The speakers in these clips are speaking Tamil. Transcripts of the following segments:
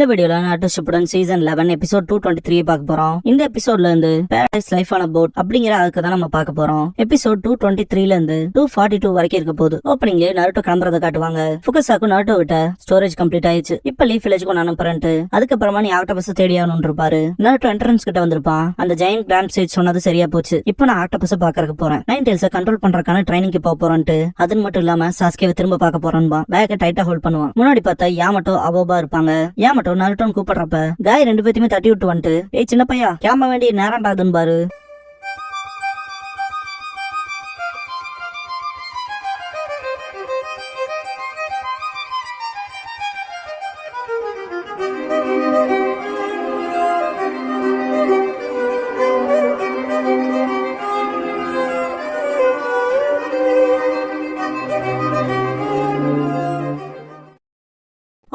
இந்த வீடியோல நாட்டு ஷிப்புடன் சீசன் 11 எபிசோட் 223 பார்க்க போறோம். இந்த எபிசோட்ல இருந்து பாரடைஸ் லைஃப் ஆன போட் அப்படிங்கிற அதுக்கு தான் நம்ம பார்க்க போறோம். எபிசோட் 223ல இருந்து 242 வரைக்கும் இருக்க போகுது. ஓப்பனிங்ல நருட்டோ கிளம்புறத காட்டுவாங்க. ஃபுகசாக்கு நருட்டோ விட்ட ஸ்டோரேஜ் கம்ப்ளீட் ஆயிடுச்சு, இப்ப லீஃப் வில்லேஜ்க்கு நான் அனுப்புறேன்ட்டு அதுக்கப்புறமா நீ ஆக்டோபஸ் தேடி ஆகணும்னு இருப்பாரு. நருட்டோ என்ட்ரன்ஸ் கிட்ட வந்திருப்பான். அந்த ஜெயண்ட் கிராண்ட் ஸ்டேஜ் சொன்னது சரியா போச்சு, இப்போ நான் ஆக்டோபஸ் பாக்கறதுக்கு போறேன், நைன் டெயில்ஸை கண்ட்ரோல் பண்றதுக்கான ட்ரைனிங்க்கு போறேன்ட்டு அது மட்டும் இல்லாம சாஸ்கேவை திரும்ப பார்க்க போறேன்பா. பேக்கை டைட்டா ஹோல்ட் பண்ணுவான். முன்னாடி பார்த்தா யாமட்டோ அவோபா இருப்பாங்க. யாமட்டோ நருட்டோன்னு கூப்பிடுறப்ப காய் ரெண்டு பேத்தையுமே தட்டி விட்டு வந்துட்டு, ஏய் சின்ன பையா கிளம்ப வேண்டிய நேரம்டாதுன்னு பாரு.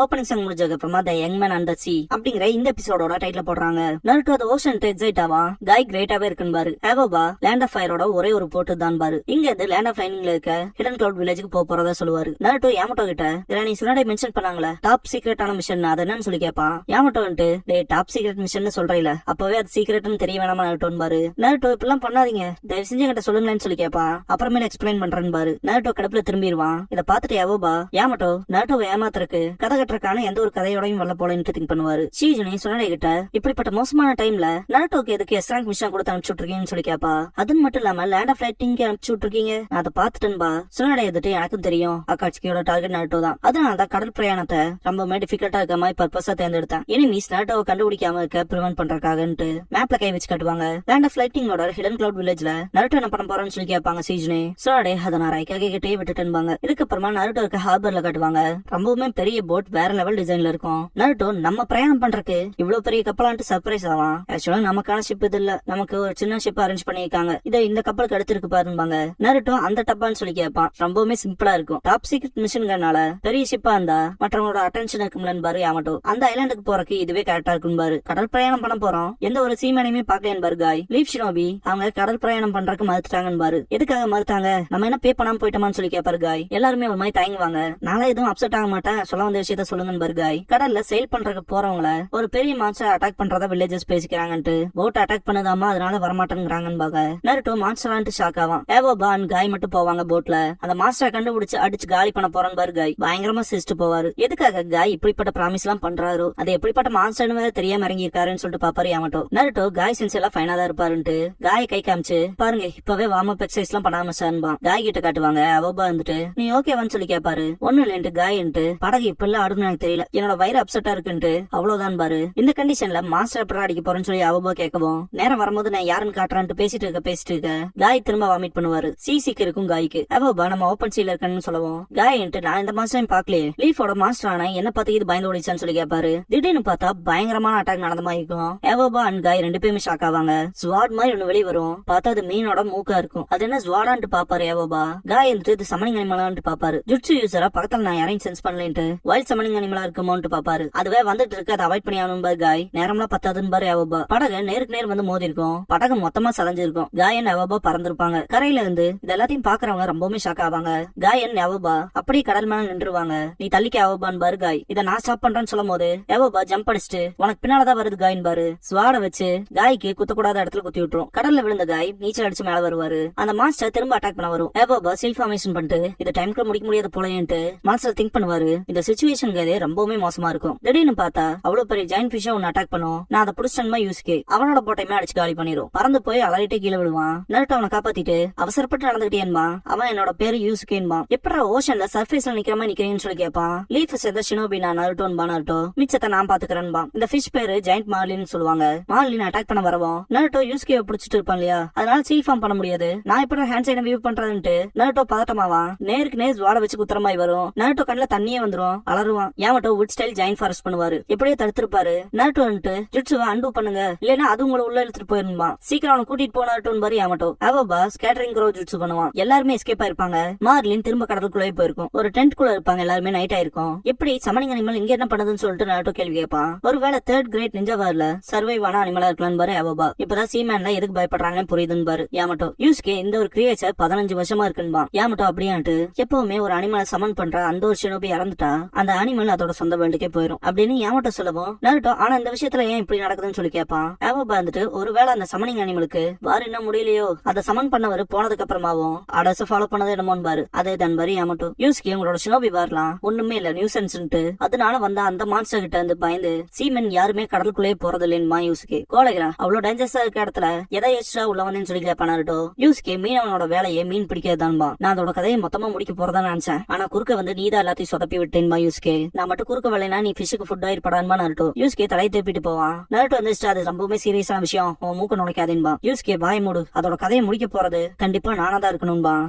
ஓப்பனிங் சாங் முடிஞ்சதுக்கு அப்புறமா the young man and the sea அப்படிங்கிற இந்த எபிசோடோட டைட்டில் போடுறாங்க. நருட்டோ அது ஓஷன் எக்ஸைட் ஆவா, காய் கிரேட்டாவே இருக்குன்னு பாரு. ஹேவோபா லேண்ட் ஆஃப் ஃபயரோட ஒரே ஒரு போட்டு தான் பாரு. இங்க இருந்து லேண்ட் ஆஃப் லைனிங்ல இருக்க ஹிடன் கிளவுட் வில்லேஜுக்கு போறதா சொல்லுவாரு. நருட்டோ யாமட்டோ கிட்ட இதுல நீ சுனாடே மென்ஷன் பண்ணாங்களே டாப் சீக்ரெட்டான மிஷன், அது என்னன்னு சொல்லி கேட்பான். யாமட்டோ வந்துட்டு டே டாப் சீக்ரெட் மிஷன் சொல்றீல, அப்பவே அது சீக்ரெட்னு தெரிய வேணாமா நருட்டோன்னு பாரு. நருட்டோ இப்பெல்லாம் பண்ணாதீங்க, தயவு செஞ்சு கிட்ட சொல்லுங்களேன்னு சொல்லி கேட்பான். அப்புறமேல எக்ஸ்பிளைன் பண்றேன்னு பாரு. நருட்டோ கடுப்புல திரும்பிடுவான். இதை பார்த்துட்டு ஹேவோபா யாமட்டோ நருட்டோ ஏமாத்துறதுக்கு கதை கட்டுறக்கான எந்த ஒரு கதையோடையும் வரல போலன்னு திங்க் பண்ணுவாரு. ஷீஜுனி சுனாடே கிட்ட இப்படிப்பட்ட மோசமான டைம்ல நருட்டோக்கு எதுக்கு எஸ்ராங்க் மிஷன் கொடுத்து அனுப்பிச்சு விட்டுருக்கீங்கன்னு சொல்லி கேப்பா. அது மட்டும் இல்லாம லேண்ட் ஆஃப் லைட்டிங்க்கு அனுப்பிச்சு விட்டுருக்கீங்க, நான் அதை பாத்துட்டேன்பா. சுனாடே எதுட்டு எனக்கும் தெரியும், அக்காட்சியோட டார்கெட் நருட்டோ தான், அதனாலதான் கடல் பிரயாணத்தை ரொம்பவே டிஃபிகல்ட்டா இருக்க மாதிரி பர்பஸா தேர்ந்தெடுத்தேன். எனிமீஸ் நருட்டோவை கண்டுபிடிக்காம இருக்க பிரிவென்ட் பண்றதுக்காகன்ட்டு மேப்ல கை வச்சு காட்டுவாங்க. லேண்ட் ஆஃப் லைட்டிங்கோட ஹிடன் கிளவுட் வில்லேஜ்ல நருட்டோ என்ன பண்ண போறேன்னு சொல்லி கேட்பாங்க ஷீஜுனி. சுனாடே அதை நான் ரைக்காக கிட்டே விட்டுட்டேன்பாங்க. இதுக்கப்புறமா நருட்டோ இருக்க ஹார்பர்ல காட்டுவாங்க. ரொம்பவுமே பெரிய போட், வேற லெவல் டிசைன்ல இருக்கும். நருட்டோ நம்ம பிரயாணம் பண்றதுக்கு இவ்வளவு பெரிய கப்பலான்ட்டு சர்ப்ரைஸ் ஆவான். ஆக்சுவலா நமக்கான ஷிப் இது இல்ல, நமக்கு ஒரு சின்ன ஷிப் அரேஞ்ச் பண்ணிருக்காங்க, இதை இந்த கப்பலுக்கு எடுத்துருக்கு பாருங்க. நருட்டோ அந்த டப்பான்னு சொல்லி கேட்பான். ரொம்பவுமே சிம்பிளா இருக்கும், டாப் சீக்ரெட் மிஷன்கனால பெரிய ஷிப்பா இருந்தா மற்றவங்களோட அட்டென்ஷன் இருக்கும்லன்னு பாரு யாமட்டோ. அந்த ஐலாண்டுக்கு போறதுக்கு இதுவே கரெக்டா இருக்கும் பாரு. கடல் பிரயாணம் பண்ண போறோம், எந்த ஒரு சீமனையுமே பாக்கலைன்னு பாரு காய். லீஃப் ஷினோபி அவங்க கடல் பிரயாணம் பண்றதுக்கு மறுத்துட்டாங்கன்னு பாரு. எதுக்காக மறுத்தாங்க, நம்ம என்ன பே பண்ணாம போயிட்டோமான்னு சொல்லி கேப்பாரு காய். எல்லாருமே ஒரு மாதிரி தயங்குவாங்க. நாளா எதுவும் அப்செட் ஆக மாட்டேன், சொல்ல வந்த விஷயத்த சொல்லுங்கன்னு பாரு காய். கடல்ல செயல் பண்றதுக்கு போறவங்கள ஒரு பெரிய மான்ஸ்டர் அட்டாக் பண்றதா வில்லேஜஸ் பேசிக்கிறாங்கன்ட்டு போட் அட்டாக் பண்ணதாமா, அதனால வரமாட்டேங்கிறாங்கன்னு பாக்க நருட்டோ மான்ஸ்டரான்ட்டு ஷாக் ஆவான். ஹேவோபா அண்ட் காய் மட்டும் போவாங்க போட்ல. அந்த மாஸ்டரை கண்டுபிடிச்சு அடிச்சு காலி பண்ண போறான்னு பாரு காய். பயங்கரமா சிரிச்சுட்டு போவாரு. எதுக்காக காய் இப்படிப்பட்ட ப்ராமிஸ் எல்லாம் பண்றாரு, அது எப்படிப்பட்ட மான்ஸ்டர்னு தெரியாம இறங்கி இருக்காருன்னு சொல்லிட்டு பாப்பாரு யாமட்டோ. நருட்டோ காய் சென்ஸ் எல்லாம் ஃபைனா தான் இருப்பாருன்ட்டு காய் கை காமிச்சு பாருங்க இப்பவே வார்ம் அப் எக்ஸசைஸ் எல்லாம் பண்ணாம சார்பா காய் கிட்ட காட்டுவாங்க. ஹேவோபா வந்துட்டு நீ ஓகேவான்னு சொல்லி கேப்பாரு. ஒண்ணு இல்லன்ட்டு காய்ன்ட்டு படகு இப்ப எல்லாம் ஆடுன்னு எனக்கு தெரியல, என்னோட வயிறு அப்செட்டா இருக்குன்ட்டு அவ்வளவுதான் பாரு. இந்த கண்டிஷன்ல மாஸ்டர் எப்படா அடிக்க போறேன்னு சொல்லி அவபா கேட்கவும், நேரம் வரும்போது நான் யாருன்னு காட்டுறான்ட்டு பேசிட்டு இருக்க காய் திரும்ப வாமிட் பண்ணுவாரு. சிசிக்கு இருக்கும் காய்க்கு. அவபா நம்ம ஓபன் சீல இருக்கன்னு சொல்லவும், காய்ன்ட்டு நான் இந்த மாஸ்டர் பாக்கலையே, லீஃபோட மாஸ்டர் ஆனா என்ன பார்த்து இது பயந்து ஓடிச்சான்னு சொல்லி கேட்பாரு. திடீர்னு பார்த்தா பயங்கரமான அட்டாக் நடந்த மாதிரி இருக்கும். அவபா அண்ட் காய் ரெண்டு பேருமே ஷாக் ஆவாங்க. ஸ்வாட் மாதிரி ஒண்ணு வெளியே வரும், பார்த்தா அது மீனோட மூக்கா இருக்கும். அது என்ன ஸ்வாடான்ட்டு பாப்பாரு அவபா. காய் வந்துட்டு இது சமனிங் அனிமலான்ட்டு பாப்பாரு. ஜுட்சு யூசரா பக்கத்துல நான் யாரையும் சென்ஸ் பண்ணலன்ட்டு வைல்ட் சமனிங் அனிமலா இருக்குமோன்ட்டு பாப்பாரு. அதுவே வந்துட்டு இருக்கு, அதை அவாய்ட் பண்ணி ஆகணும் பாரு காய். நேரம்லாம் பத்தாதுன்னு பாரு அவபா. படகு நேருக்கு நேர் வந்து மோதி இருக்கும், படகு மொத்தமா சதஞ்சிருக்கும். காயன் அவபா பறந்திருப்பாங்க. கரையில இருந்து இது எல்லாத்தையும் பாக்குறவங்க ரொம்பவுமே ஷாக் ஆவாங்க. காயன் அவபா அப்படியே கடல் மேல நின்றுவாங்க. நீ தள்ளிக்க அவபான்னு பாரு காய். இதை நான் ஸ்டாப் பண்றேன்னு சொல்லும் போது அவபா ஜம்ப் அடிச்சுட்டு உனக்கு பின்னாலதான் வருது காயின் பாரு. ஸ்வாட வச்சு காய்க்கு குத்தக்கூடாத இடத்துல குத்தி விட்டுரும். கடல்ல விழுந்த காய் நீச்சல் அடிச்சு மேல வருவாரு. அந்த மாஸ்டர் திரும்ப அட்டாக் பண்ண வரும். அவபா செல்ஃப் ஃபார்மேஷன் பண்ணிட்டு இது டைம்க்கு முடிக்க முடியாத போலன்ட்டு மாஸ்டர் திங்க் பண்ணுவாரு. இந்த சிச்சுவேஷன் ரொம்பவுமே மோசமா இருக்கும். திடீர்னு பார்த்தா அவ்வளவு பெரிய ஜெயண்ட் ஃபிஷ் ஒன்னு அட்டாக் பண்ணும். நான் அதை புடிச்சமா யூஸ்கே அவனோட போட்டையுமே அடிச்சு காலி பண்ணிரும். பறந்து போய் அலறிட்டே கீழே விடுவான். நருட்டோ அவனை காப்பாத்திட்டு அவசரப்பட்டு நடந்துகிட்டேன்பா. அவன் என்னோட பேரு யூஸ்கேன்பா. எப்படா ஓஷன்ல சர்ஃபேஸ்ல நிக்கிற மாதிரி நிக்கிறேன்னு சொல்லி கேட்பான். லீஃப் சேர்ந்த ஷினோபி நான் நருட்டோன்பா. நருட்டோ மிச்சத்தை நான் பாத்துக்கிறேன்பா. இந்த ஃபிஷ் பேரு ஜெயண்ட் மார்லின்னு சொல்லுவாங்க. மார்லின் அட்டாக் பண்ண வரவும் நருட்டோ யூஸ்கே பிடிச்சிட்டு இருப்பான் இல்லையா, அதனால சீல் ஃபார்ம் பண்ண முடியாது. நான் எப்படி ஹேண்ட் சைட வியூ பண்றதுன்ட்டு நருட்டோ பதட்டமாவான். நேருக்கு நேர் ஜுவாட வச்சு குத்துற மாதிரி வரும். நருட்டோ கண்ணுல தண்ணியே வந்துரும், அலறுவான். Yamato wood style giant forest பண்ணுவாரு. எப்படியே தடுத்திருப்பாரு. நருட்டோ வந்துட்டு ஜுட்சுவை அண்டு பண்ணுங்க, இல்லன்னா அது உங்களை உள்ள இழுத்துட்டு போயிருந்தான். சீக்கிரம் அவனை கூட்டிட்டு போனாருட்டோன்னு பாரு யாமட்டோ. அவபா ஸ்கேட்டரிங் க்ரோ ஜுட்சு பண்ணுவான். எல்லாருமே எஸ்கேப் ஆயிருப்பாங்க. மார்லின் திரும்ப கடலுக்குள்ளே போயிருக்கும். ஒரு டென்ட் குள்ள இருப்பாங்க. எல்லாருமே நைட் ஆயிருக்கும். எப்படி சமனிங் அனிமல் இங்க என்ன பண்ணுதுன்னு சொல்லிட்டு நருட்டோ கேள்வி கேட்பான். ஒருவேளை தேர்ட் கிரேட் நிஞ்சா வார்ல சர்வைவ் ஆன அனிமலா இருக்கலாம்னு பாரு அவபா. இப்பதான் சீமேன்ல எதுக்கு பயப்படுறாங்கன்னு புரியுதுன்னு பாரு யாமட்டோ. யூஸ்கே இந்த ஒரு கிரியேச்சர் 15 வருஷமா இருக்குன்பா. யாமட்டோ அப்படியான்ட்டு எப்பவுமே ஒரு அனிமலை சமன் பண்ற அந்த ஒரு ஷினோபி இறந்துட்டா அந்த அனிமல் அதோட சொந்த வேண்டுக்கே போயிடும் அப்படின்னு யாமட்டோ சொல்லவும் நருட்டோ ஆனா இந்த விஷயத்துல ஏன் இப்படி நடக்குதுன்னு சொல்லி கேட்பான். ஏவோபா வந்துட்டு ஒருவேளை அந்த சமனிங் அனிமலுக்கு வார் இன்னும் முடியலையோ, அதை சமன் பண்ணவர் போனதுக்கு அப்புறமாவும் அடச ஃபாலோ பண்ணது என்னமோன்பாரு. அதே தான் பாரு யாமட்டோ. யூஸ்கி உங்களோட ஷினோபி வரலாம் ஒண்ணுமே இல்ல நியூசன்ஸ்ன்ட்டு அதனால வந்த அந்த மான்ஸ்டர் கிட்ட இருந்து பயந்து சீமென் யாருமே கடலுக்குள்ளே போறது இல்லைன்னு யூஸ்கி கோலைகிறா. அவ்வளவு டேஞ்சரஸா இருக்க இடத்துல எதை எக்ஸ்ட்ரா உள்ள வந்தேன்னு சொல்லி கேட்பானாருட்டோ. யூஸ்கி மீனவனோட வேலையை மீன் பிடிக்கிறதான்பா. நான் அதோட கதையை மொத்தமா முடிக்க போறதா நினைச்சேன், ஆனா குறுக்க வந்து நீதான் எல்லாத்தையும் சொதப்பி விட்டேன்பா யூஸ்கே. நான் மட்டும் குறுக்க வரலைன்னா நீ பிஷுக்கு ஃபுட் ஆயிருப்படான்பா நருட்டோ. யூஸ்கே தலையை திருப்பிட்டு போவான். நருட்டோ வந்து அது ரொம்பவுமே சீரியஸான விஷயம், உன் மூக்க நுழைக்காதேன்பா. யூஸ்கே வாய் மூடு, அதோட கதையை முடிக்க போறது கண்டிப்பா நானா தான் இருக்கணும்பா.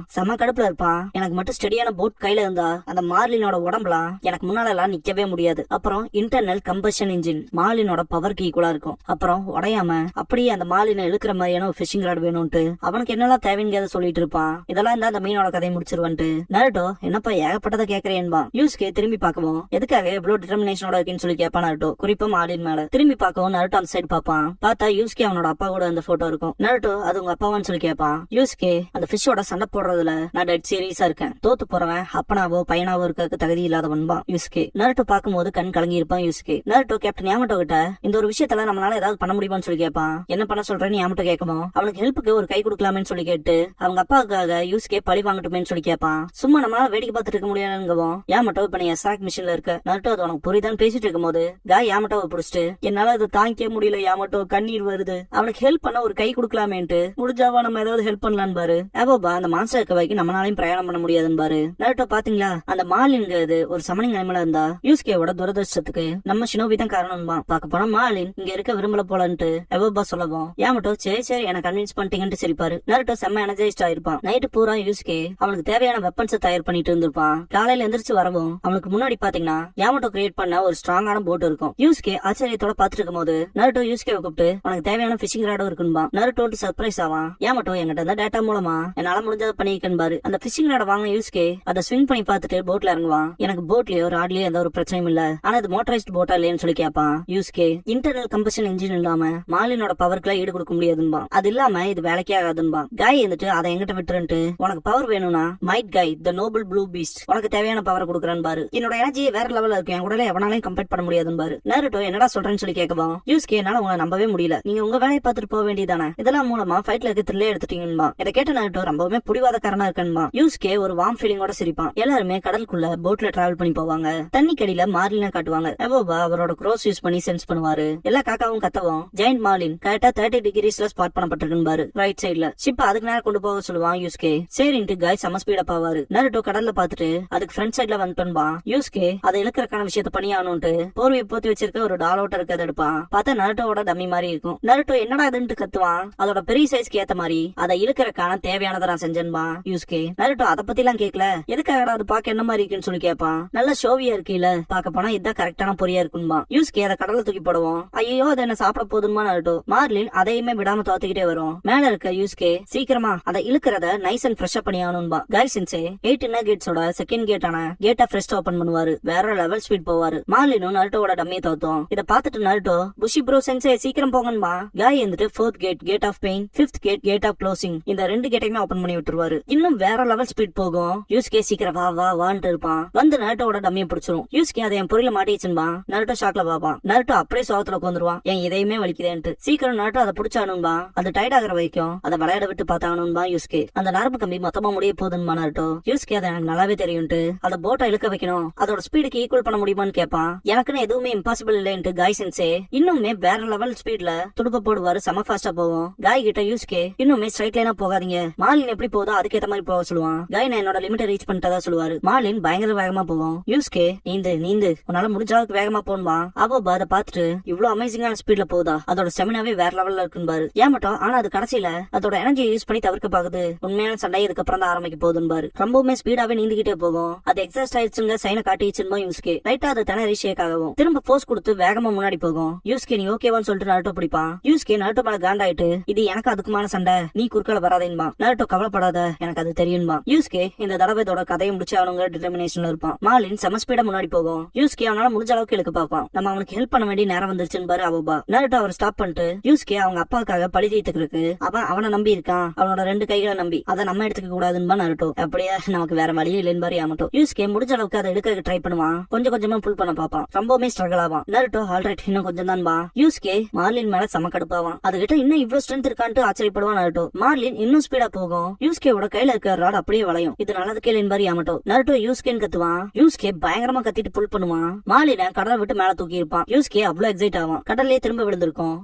செம கடுப்புல இருப்பான். எனக்கு மட்டும் ஸ்டெடியான போட் கையில இருந்தா அந்த மார்லினோட உடம்புலாம் எனக்கு முன்னால எல்லாம் நிக்கவே முடியாது. அப்புறம் இன்டர்னல் கம்பஷன் இன்ஜின் மார்லினோட பவருக்கு ஈக்குவலா இருக்கும். அப்புறம் உடையாம அப்படியே அந்த மார்லினை இழுக்கிற மாதிரியான ஒரு ஃபிஷிங் ராட் வேணும்ட்டு அவனுக்கு என்னெல்லாம் தேவைன்னு சொல்லிட்டு இருப்பான். இதெல்லாம் இருந்தா அந்த மீனோட கதையை முடிச்சிருவான்ட்டு. நருட்டோ என்னப்பா ஏகப்பட்டதை கேக்குறேன்பா. யூஸ்கே திரும்பி பார்க்கவும் எதுக்காக எவ்வளவு டிட்டர்மினேஷனோட இருக்குன்னு சொல்லி கேட்பான் நருட்டோ. குறிப்பா மார்லின் மேல திரும்பி பார்க்கவும் நருட்டோ அந்த சைடு பாப்பான். பார்த்தா யூஸ்கே அவனோட அப்பா கூட அந்த போட்டோ இருக்கும். நருட்டோ அது உங்க அப்பாவான்னு சொல்லி கேட்பான். யூஸ்கே அந்த ஃபிஷோட சண்டை போடுறதுல நான் டெட் சீரியஸா இருக்கேன், தோத்து போறவன் அப்பனாவோ பையனாவோ இருக்கிறதுக்கு தகுதி இல்லாதவன்பா யூஸ்கே. நருட்டோ பார்க்கும்போது கண் கலங்கி இருப்பான் யூஸ்கே. நருட்டோ கேப்டன் யாமட்டோ கிட்ட இந்த ஒரு விஷயத்துல நம்மளால ஏதாவது பண்ண முடியுமான்னு சொல்லி கேட்பான். என்ன பண்ண சொல்றேன்னு யாமட்டோ கேட்கவும் அவனுக்கு ஹெல்ப்புக்கு ஒரு கை கொடுக்கலாமேன்னு சொல்லி கேட்டு அவங்க அப்பாவுக்காக யூஸ்கே பழி வாங்கட்டுமேன்னு சொல்லி கேட்பான். சும்மா நம்மளால வேடிக்கை பார்த்துட்டு இருக்க முடியாதுங்கவும் யாமட்டோ இப்ப நீ எஸ்ஆக் மிஷின்ல இருக்க நருட்டோ அது உனக்கு புரியுதான்னு பேசிட்டு இருக்கும் போது காய் யாமட்டோவை பிடிச்சிட்டு என்னால அதை தாங்கிக்க முடியல யாமட்டோ, கண்ணீர் வருது, அவனுக்கு ஹெல்ப் பண்ண ஒரு கை கொடுக்கலாமேன்ட்டு முடிஞ்சாவா நம்ம ஏதாவது ஹெல்ப் பண்ணலான்னு பாரு. ஏவோபா அந்த மான்ஸ்டர் இருக்க வரைக்கும் நம்மளாலையும் பிரயாணம் பண்ண முடியாதுன்னு பாரு. நருட்டோ பாத்தீங்களா அந்த மாலின்ங்கிறது ஒரு சமனிங் அனிமலா இருந்தா யூஸ்கேவோட துரதிருஷ்டத்துக்கு நம்ம ஷினோபி தான் காரணம்பா. பார்க்க போனா மாலின் இங்க இருக்க விரும்பல போலன்ட்டு ஏவோபா சொல்லவும் யாமட்டோ சரி சரி எனக்கு கன்வின்ஸ் பண்ணிட்டீங்கன்னு சிரிப்பாரு. நருட்டோ செம்ம எனர்ஜைஸ்ட் ஆயிருப்பான். நைட்டு பூரா யூஸ்கே அவனுக்கு தேவையான வெப்பன்ஸ் தயார் பண்ணிட்டு இருந்திருப்பான். காலையில எந்திரிச்சு வரவும் அவனுக்கு முன்னாடி பாத்தீங்கன்னா யாமட்டோ கிரியேட் பண்ண ஒரு ஸ்ட்ராங்கான போட் இருக்கும். யூஸ்கே ஆச்சரியத்தோட பாத்துட்டு இருக்கும் போது நருட்டோ யூஸ்கேவை கூப்பிட்டு உனக்கு தேவையான பிஷிங் ராடும் இருக்குன்பா. நருட்டோ சர்ப்ரைஸ் ஆவான். யாமட்டோ என்கிட்ட இருந்த டேட்டா மூலமா என்னால முடிஞ்சதை பண்ணிருக்கேன்பாரு. அந்த பிஷிங் ராட வாங்க யூஸ்கே அதை ஸ்விங் பண்ணி பார்த்துட்டு போட்ல இறங்குவான். எனக்கு போட்லயோ ராட்லயோ எந்த ஒரு பிரச்சனையும் இல்ல, ஆனா இது மோட்டரைஸ்ட் போட்டா இல்லையான்னு சொல்லி கேட்பான். யூஸ்கே இன்டர்னல் கம்பஷன் இன்ஜின் இல்லாம மாலினோட பவருக்குலாம் ஈடு கொடுக்க முடியாதுன்பா. அது இல்லாம இது வேலைக்கே ஆகாதுன்பா. காய் இருந்துட்டு அதை எங்கிட்ட விட்டுருன்ட்டு உனக்கு பவர் வேணும்னா மைட் காய் த நோபல் ப்ளூ பீஸ்ட் உனக்கு தேவையான பவரை கொடுக்குறேன்னு பாரு. என்னோட எனர்ஜி வேற லெவல்ல இருக்கு, என் உடல எவனாலையும் கம்பேர் பண்ண முடியாதுன்னு பாரு. நருட்டோ என்னடா சொல்றேன்னு சொல்லி கேட்கவும் யூஸ்கே என்னால உங்களை நம்பவே முடியல, நீங்க உங்க வேலையை பார்த்துட்டு போக வேண்டியதானே, இதெல்லாம் மூலமா ஃபைட்ல இருக்க த்ரில்லே எடுத்துட்டீங்கன்பா. இதை கேட்ட நருட்டோ ரொம்பவுமே புடிவாதக்காரனா இருக்கணும்பா. யூஸ்கே ஒரு வார்ம் ஃபீலிங்கோட சிரிப்பான். எல்லாருமே கடலுக்குள்ள போட்ல டிராவல் பண்ணி போவாங்க. தண்ணி கடியில மார்லினை காட்டுவாங்க. ஏவோபா அவரோட க்ரோஸ் யூஸ் பண்ணி சென்ஸ் பண்ணுவாரு. எல்லா காக்காவும் கத்தவும் ஜெயண்ட் மார்லின் கரெக்டா 30 டிகிரிஸ்ல ஸ்பாட் பண்ணப்பட்டிருக்குன்னு ரைட் சைட்ல. ஷிப் அதுக்கு நேரம் கொண்டு போக சொல்லுவான் யூஸ்கே. சரின்ட்டு காய் சம ஸ்பீடா போவாரு. நருட்டோ கடல்ல பாத்துட்டு அதுக்கு ஃப்ரண்ட் சைட்ல வந்துட்டோன்பா. யூஸ்கே அதை இழுக்கிறக்கான விஷயத்த பண்ணியானுட்டு போர்வையை போத்தி வச்சிருக்க ஒரு டாலோட்ட இருக்கிறத எடுப்பான். பார்த்தா நருட்டோட டம்மி மாதிரி இருக்கும். நருட்டோ என்னடா இதுன்னு கத்துவான். அதோட பெரிய சைஸ்க்கு ஏத்த மாதிரி அதை இழுக்கிறக்கான தேவையானதை நான் செஞ்சேன்பா யூஸ்கே. நருட்டோ அதை பத்தி எல்லாம் கேட்கல, எதுக்காக அது பாக்க என்ன மாதிரி இருக்குன்னு சொல்லி கேட்பான். நல்ல ஷோவியா இருக்கீல, பாக்க போனா இதுதான் கரெக்டான பொரியா இருக்குன்பா. யூஸ்கே அதை கடலை தூக்கி போடுவோம். ஐயோ அதை என்ன சாப்பிட போதுமா நருட்டோ. மார்லின் அதையுமே விடாம தோத்துக்கிட்டே வரும். மேல இருக்க யூஸ்கே சீக்கிரமா அதை இழுக்கிறத நைஸ் அண்ட் ஃப்ரெஷ்ஷா பண்ணி ஆகணும்பா. காய் சென்சே 8 இன்னர் கேட்ஸோட செகண்ட் கேட்டான கேட்டா ஃப்ரெஷ் ஓபன் பண்ணுவாரு. வேற லெவல் ஸ்பீட் போவாரு. மார்லினும் நருட்டோட டம்மியை தோத்தோம். இதை பார்த்துட்டு நருட்டோ புஷி ப்ரோ சென்சே சீக்கிரம் போங்கன்பா. காய் வந்துட்டு 4th gate gate of pain, 5th gate gate of closing இந்த 2 கேட்டையுமே ஓபன் பண்ணி விட்டுருவாரு. இன்னும் வேற லெவல் ஸ்பீட் போகும். யூஸ்கே சீக்கிரம் வா வா வான்ட்டு இருப்பான். வந்து நருட்டோட டம்மியை பிடிச்சிரும். யூஸ்கே அதை என் பொரியல மாட்டிச்சுன்பா. நருட்டோ ஷாக்ல பாப்பான். நருட்டோ அப்படியே சோகத்துல உட்காந்துருவான். என் இதையுமே வலிக்குதேன்ட்டு. சீக்கிரம் நருட்டோ அதை பிடிச்சானும்பா. அது டைட் ஆகிற வரைக்கும் அதை விளையாட விட்டு பார்த்தானும்பா யூஸ்கே. அந்த நரம்பு கம்பி மொத்தமா முடிய போதுன்பா நருட்டோ. யூஸ்கே அதை எனக்கு நல்லாவே தெரியும்ட்டு அதை போட்டை இழுக்க வைக்கணும், அதோட ஸ்பீடுக்கு ஈக்குவல் பண்ண முடியுமான்னு கேட்பான். எனக்குன்னு எதுவுமே இம்பாசிபிள் இல்லைன்ட்டு காய் சென்சே இன்னுமே வேற லெவல் ஸ்பீட்ல துடுப்ப போடுவாரு. செம ஃபாஸ்டா போவோம். காய் கிட்ட யூஸ்கே இன்னுமே ஸ்ட்ரைட் லைனா போகாதீங்க, மாலின் எப்படி போதோ அதுக்கேத்த மாதிரி போக சொல்லுவான். காய் நான் என்னோட லிமிட்டை ரீச் பண்ணிட்டதா சொல்லுவாரு. மாலின் பயங்கர வேகமா போவோம். யூஸ்கே நீந்து நீந்து உன்னால முடிஞ்ச அளவுக்கு வேகமா போன்பா. அவ அதை பார்த்துட்டு இவ்வளவு அமேசிங்கான ஸ்பீட்ல போதா, அதோட ஸ்டெமினாவே வேற லெவல்ல இருக்குன்னு ஏமாட்டோம். ஆனா அது கடைசியில அதோட எனர்ஜியை யூஸ் பண்ணி தவிர்க்க பாக்குது. உண்மையான சண்டை இதுக்கு அப்புறம் தான் ஆரம்பிக்க போகுதுன்னு ரொம்பவுமே ஸ்பீடாவே நீந்துகிட்டே போகும். அது எக்ஸாஸ்ட் ஆயிடுச்சுங்க சைனை காட்டிச்சுமா யூஸ்கே. லைட்டா அது திணறி ஷேக் ஆகும். திரும்ப போர்ஸ் கொடுத்து வேகமா முன்னாடி போகும். யூஸ்கே நீ ஓகேவான்னு சொல்லிட்டு நருட்டோ பிடிப்பான். யூஸ்கே நருட்டோ மேல காண்டாயிட்டு இது எனக்கு அதுக்குமான சண்டை, நீ குறுக்கால வராதேன்பா. நருட்டோ கவலைப்படாத எனக்கு அது தெரியும்பா. யூஸ்கே இந்த தடவை இதோட கதையை முடிச்சு அவனுங்க டிட்டர்மினேஷன்ல இருப்பான். மாலின் செம ஸ்பீடா முன்னாடி போகும். யூஸ்கே அவனால முடிஞ்ச அளவுக்கு இழுக்க பாப்பான். நம்ம அவனுக்கு ஹெல்ப் பண்ண வேண்டிய நேரம் வந்துருச்சுன்னு பாரு அவபா. நருட்டோ அவரை ஸ்டாப் பண்ணிட்டு யூஸ்கே அவங்க அப்பாவுக்காக பழி தீர்த்துக்கு அவன் அவனை நம்பி இருக்கான், அவனோட 2 கைகளை நம்பி அதை நம்ம எடுத்துக்க கூடாதுன்னு நருட்டோ. அப்படியே நமக்கு வேற வழியே இல்லைன்னு பாரு யாமட்டோ. யூஸ்கே முடிஞ்ச அளவுக்கு அதை இழுக்க ட்ரை பண்ணுவான், கொஞ்சம் கொஞ்சமா புல் பண்ண பாப்பான், ரொம்பவுமே ஸ்ட்ரகிள் ஆவான். நருட்டோ ஆல்ரைட் இன்னும் கொஞ்சம் தான் பா. யூஸ்கே மார்லின் மேல சம கடுப்பாவான். அதுகிட்ட இன்னும் இவ்வளவு ஸ்ட்ரென்த் இருக்கான்ட்டு ஆச்சரியப்படுவான் நருட்டோ. மார்லின் இன்னும் ஸ்பீடா போகும். யூஸ்கேவோட கையில இருக்க ராட் அப்படியே வளையும். இது நல்லது கேளுன்னு பாரு யாமட்டோ. நருட்டோ யூஸ்கேன்னு கத்துவான். யூஸ்கே பயங்கரமா கத்திட்டு புல் பண்ணுவான். மார்லினை கடலை விட்டு மேல தூக்கி இருப்பான். யூஸ்கே அவ்வளவு எக்ஸைட் ஆவான். கடல்லே திரும்ப விழுந்திருக்கும்.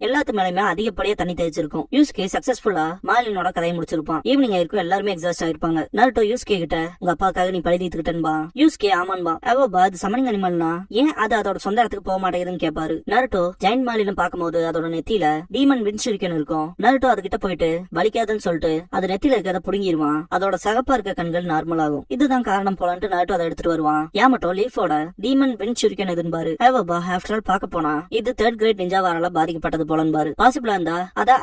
எல்லாத்து மேலயுமே அதிகப்படியா தண்ணி தேய்ச்சிருக்கும். யூஸ்கே சக்சஸ்ஃபுல்லா மார்லினோட கதையை முடிச்சிருப்பான். ஈவினிங் ஆயிருக்கும், எல்லாருமே எக்ஸாஸ்ட் ஆயிருப்பாங்க. நருட்டோ யூஸ்கே கிட்ட உங்க அப்பாக்காக நீ பழி தீர்த்துக்கிட்டேன்பா. யூஸ்கே ஆமான்பா. அவபா அது சமனிங் அனிமல்னா ஏன் அது அதோட சொந்த இடத்துக்கு போக மாட்டேங்குதுன்னு கேட்பாரு. நருட்டோ ஜெயண்ட் மார்லின பாக்கும்போது அதோட நெத்தியில டீமன் வின்சுரிக்கன் இருக்கும். நருட்டோ அதுகிட்ட போயிட்டு வலிக்காதுன்னு சொல்லிட்டு அது நெத்தியில இருக்கிறத புடுங்கிடுவான். அதோட சகப்பா இருக்க கண்கள் நார்மல் ஆகும். இதுதான் காரணம் போலான்ட்டு நருட்டோ அதை எடுத்துட்டு வருவான். யாமட்டோ லீஃபோட டீமன் வின்சுரிக்கன் எதுன்னு அவபா ஆஃப்டர் ஆல் பாக்க போனா இது 3rd கிரேட் நிஞ்சாவாரால பாதிக்கப்பட்டது போலன்பாரு. பாசிபிளா இருந்தா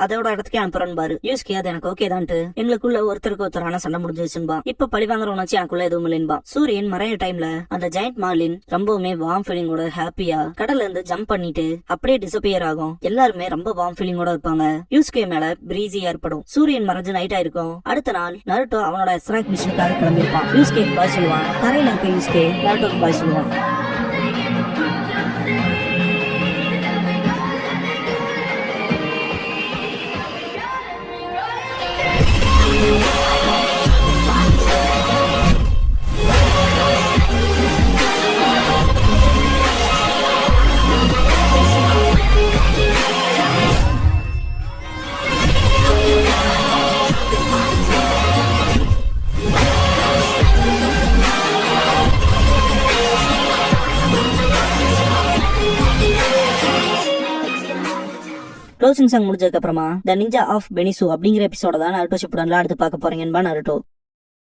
அதோட இடத்துக்கே அனுப்புறேன் பாரு. யூஸ்கே அது எனக்கு ஓகே தான்ட்டு எங்களுக்குள்ள ஒருத்தருக்கு ஒருத்தரான சண்டை முடிஞ்சிருச்சுன்பா. இப்ப பழி வாங்குற உணர்ச்சி எனக்குள்ள எதுவும் இல்லைன்பா. சூரியன் மறைய டைம்ல அந்த ஜெயண்ட் மார்லின் ரொம்பவுமே வார்ம் ஃபீலிங்கோட ஹாப்பியா கடல்ல இருந்து ஜம்ப் பண்ணிட்டு அப்படியே டிசப்பியர் ஆகும். எல்லாருமே ரொம்ப வார்ம் ஃபீலிங்கோட இருப்பாங்க. யூஸ்கே மேல பிரீஸியா ஏற்படும். சூரியன் மறைஞ்சு நைட் ஆயிருக்கும். அடுத்த நாள் நருட்டோ அவனோட எக்ஸ்ட்ராக்ட் மிஷனுக்காக கிளம்பிருப்பான். யூஸ்கே பாய் சொல்லுவான். கரையில இருக்க யூஸ்கே நருட்டோக்கு பாய் சொல்லுவான். க்ளோசிங் சாங் முடிஞ்சதுக்கு அப்புறமா த நிஞ்சா ஆஃப் பெனிசு அப்படிங்கிற எபிசோட தான் நருட்டோ ஷிப்புடன்ல அடுத்து பார்க்க போறீங்கன்னு நருட்டோ.